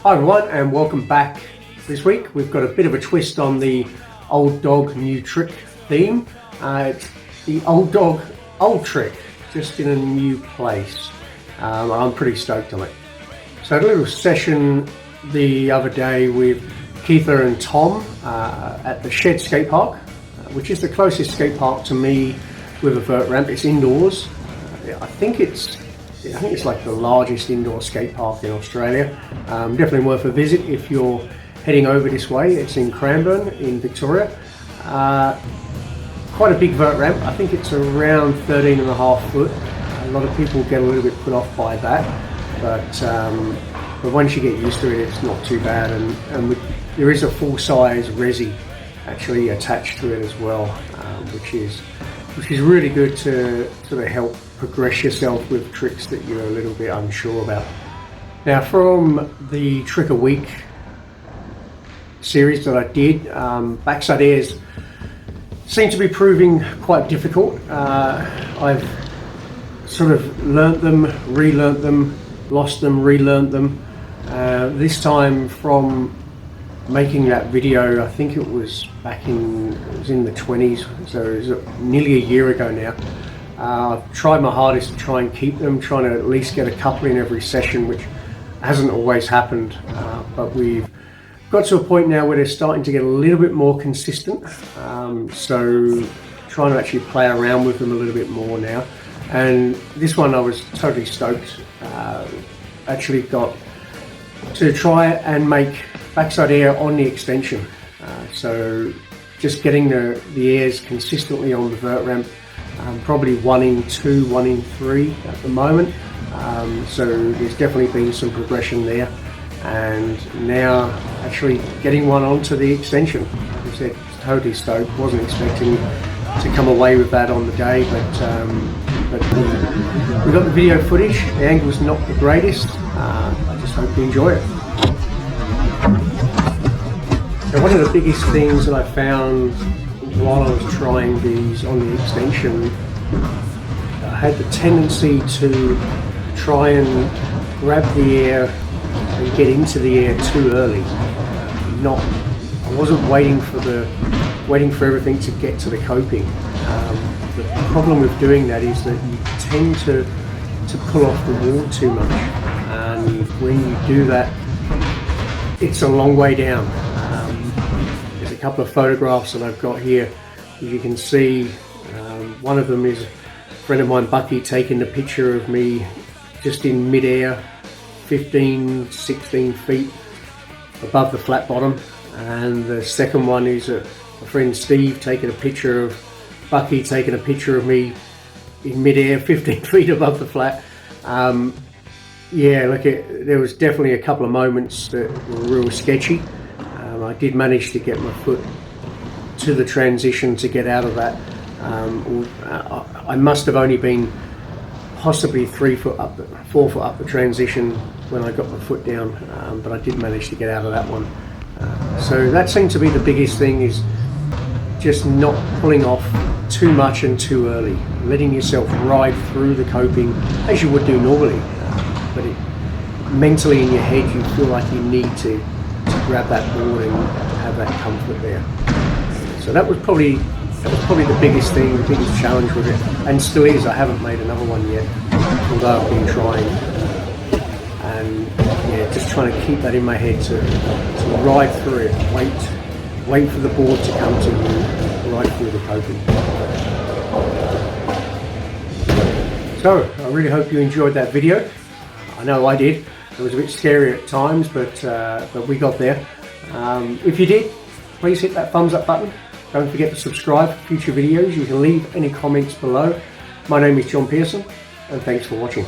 Hi everyone, and welcome back. This week we've got a bit of a twist on the old dog new trick theme. It's the old dog old trick, just in a new place. I'm pretty stoked on it. So I had a little session the other day with Keefer and Tom at the Shed skate park, which is the closest skate park to me with a vert ramp. It's indoors. I think it's like the largest indoor skate park in Australia. Definitely worth a visit if you're heading over this way. It's in Cranbourne in Victoria. Quite a big vert ramp. I think it's around 13.5 foot. A lot of people get a little bit put off by that, but once you get used to it, it's not too bad. And there is a full-size resi actually attached to it as well, which is really good to sort of help progress yourself with tricks that you're a little bit unsure about. Now, from the Trick a Week series that I did, backside airs seem to be proving quite difficult. I've sort of learnt them, relearnt them, lost them, relearnt them. This time from making that video, I think it was in the 20s, so it was nearly a year ago now. I've tried my hardest to try and keep them, trying to at least get a couple in every session, which hasn't always happened, but we've got to a point now where they're starting to get a little bit more consistent, so trying to actually play around with them a little bit more now. And this one I was totally stoked. Actually got to try and make backside air on the extension, so just getting the airs consistently on the vert ramp. Probably 1 in 2, 1 in 3 at the moment, so there's definitely been some progression there, and now actually getting one onto the extension. Like I said, totally stoked. Wasn't expecting to come away with that on the day, but we got the video footage. The angle's not the greatest. I just hope you enjoy it. So one of the biggest things that I found while I was trying these on the extension, I had the tendency to try and grab the air and get into the air too early. I wasn't waiting for everything to get to the coping. The problem with doing that is that you tend to pull off the wall too much, and when you do that, it's a long way down. There's a couple of photographs that I've got here. As you can see, one of them is a friend of mine, Bucky, taking the picture of me just in mid-air, 15, 16 feet above the flat bottom. And the second one is a friend, Steve, taking a picture of Bucky, taking a picture of me in mid-air, 15 feet above the flat. Yeah, there was definitely a couple of moments that were real sketchy. I did manage to get my foot to the transition to get out of that. I must have only been possibly 4 foot up the transition when I got my foot down, but I did manage to get out of that one. So that seemed to be the biggest thing, is just not pulling off too much and too early, letting yourself ride through the coping as you would do normally, but mentally in your head you feel like you need to grab that board and have that comfort there. So that was probably the biggest thing, the biggest challenge with it, and still is. I haven't made another one yet, although I've been trying, and yeah, just trying to keep that in my head to ride through it, wait for the board to come to you, right through the coping. So I really hope you enjoyed that video. I know I did. It was a bit scary at times, but we got there. If you did, please hit that thumbs up button. Don't forget to subscribe for future videos. You can leave any comments below. My name is John Pearson, and thanks for watching.